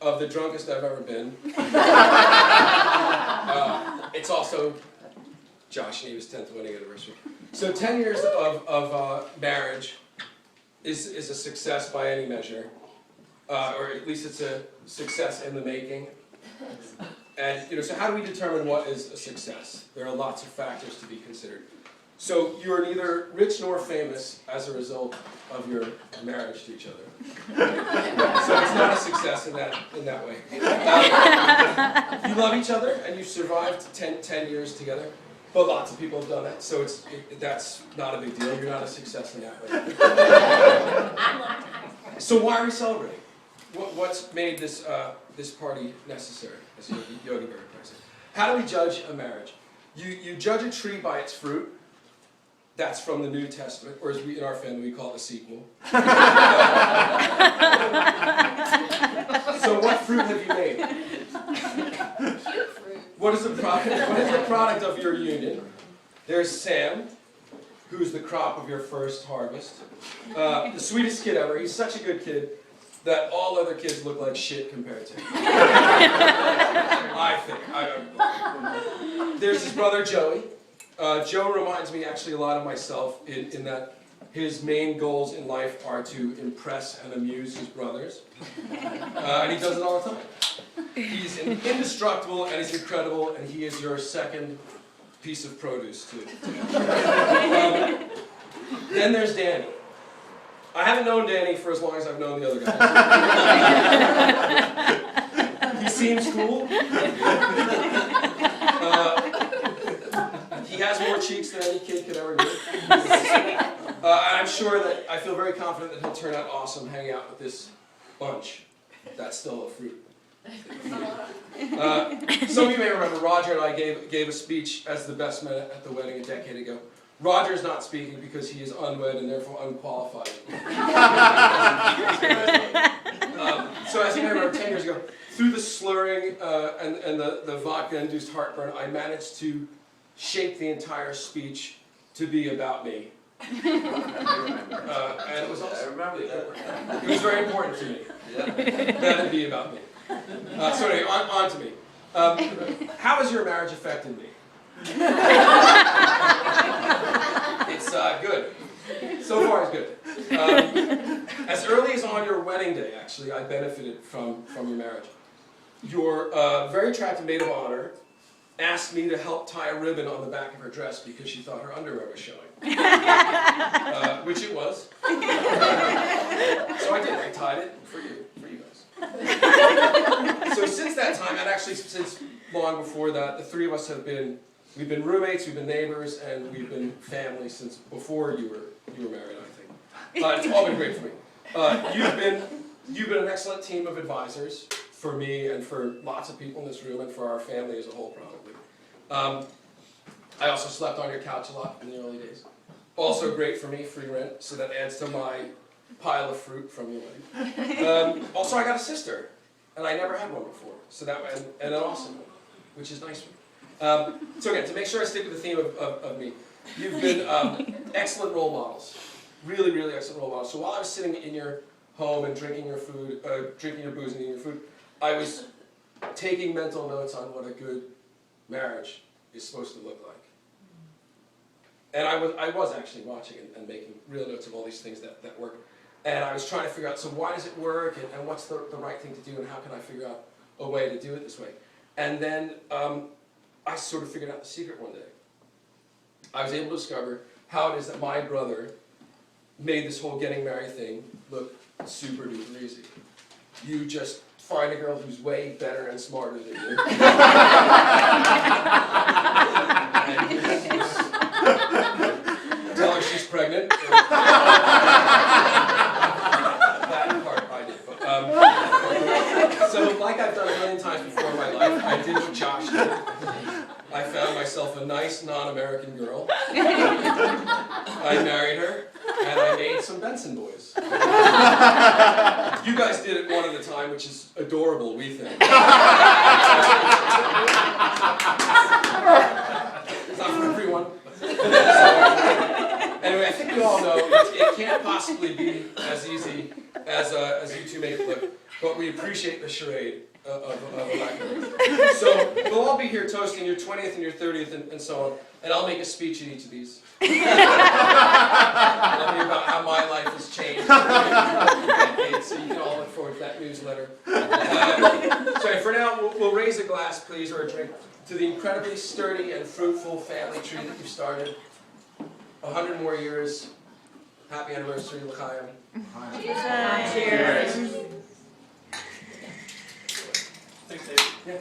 of the drunkest I've ever been. It's also Josh and Eva's 10th wedding anniversary. So 10 years of marriage is a success by any measure, or at least it's a success in the making. And so how do we determine what is a success? There are lots of factors to be considered. So you are neither rich nor famous as a result of your marriage to each other. So it's not a success in that way. You love each other and you've survived 10 years together. But lots of people have done that, so that's not a big deal. You're not a success in that way. So why are we celebrating? What's made this party necessary, as Yogi Berra puts it? How do we judge a marriage? You judge a tree by its fruit. That's from the New Testament, or as in our family we call it the sequel. So what fruit have you made? Cute fruit. What is the product of your union? There's Sam, who's the crop of your first harvest. The sweetest kid ever. He's such a good kid that all other kids look like shit compared to him. I think. There's his brother Joey. Joe reminds me actually a lot of myself in that his main goals in life are to impress and amuse his brothers. And he does it all the time. He's indestructible and he's incredible, and he is your second piece of produce too. Then there's Danny. I haven't known Danny for as long as I've known the other guys. He seems cool. He has more cheeks than any kid could ever do. I'm sure that I feel very confident that he'll turn out awesome hanging out with this bunch. That's still a fruit. Some of you may remember Roger and I gave a speech as the best man at the wedding a decade ago. Roger's not speaking because he is unwed and therefore unqualified. So as you may remember, 10 years ago, through the slurring and the vodka-induced heartburn, I managed to shape the entire speech to be about me. And it was awesome. I remember that. It was very important to me that it be about me. So anyway, on to me. How has your marriage affected me? It's good. So far, it's good. As early as on your wedding day, actually, I benefited from your marriage. Your very attractive maid of honor asked me to help tie a ribbon on the back of her dress because she thought her underwear was showing. Which it was. So I did. I tied it for you guys. So since that time, and actually since long before that, the three of us we've been roommates, we've been neighbors, and we've been family since before you were married, I think. It's all been great for me. You've been an excellent team of advisors for me and for lots of people in this room and for our family as a whole, probably. I also slept on your couch a lot in the early days. Also great for me, free rent, so that adds to my pile of fruit from your wedding. Also, I got a sister, and I never had one before, so and an awesome one, which is nice for me. So again, to make sure I stick with the theme of me, you've been excellent role models, really, really excellent role models. So while I was sitting in your home and drinking your food, drinking your booze and eating your food, I was taking mental notes on what a good marriage is supposed to look like. And I was actually watching and making real notes of all these things that work. And I was trying to figure out, so why does it work, and what's the right thing to do, and how can I figure out a way to do it this way? And then I sort of figured out the secret one day. I was able to discover how it is that my brother made this whole getting married thing look super duper easy. You just find a girl who's way better and smarter than you. Tell her she's pregnant. That part I did. But, so like I've done a million times before in my life, I did what Josh did. I found myself a nice non-American girl. I married her, and I made some Benson boys. You guys did it one at a time, which is adorable, we think. It's not for everyone. Anyway, I think we all know it can't possibly be as easy as you two make it look, but we appreciate the charade of a blackberry. So we'll all be here toasting your 20th and your 30th and so on, and I'll make a speech at each of these. It'll be about how my life has changed. So you can all look forward to that newsletter. Sorry, for now, we'll raise a glass, please, or a drink, to the incredibly sturdy and fruitful family tree that you've started. 100 more years. Happy anniversary, L'chaim. Cheers. Yeah.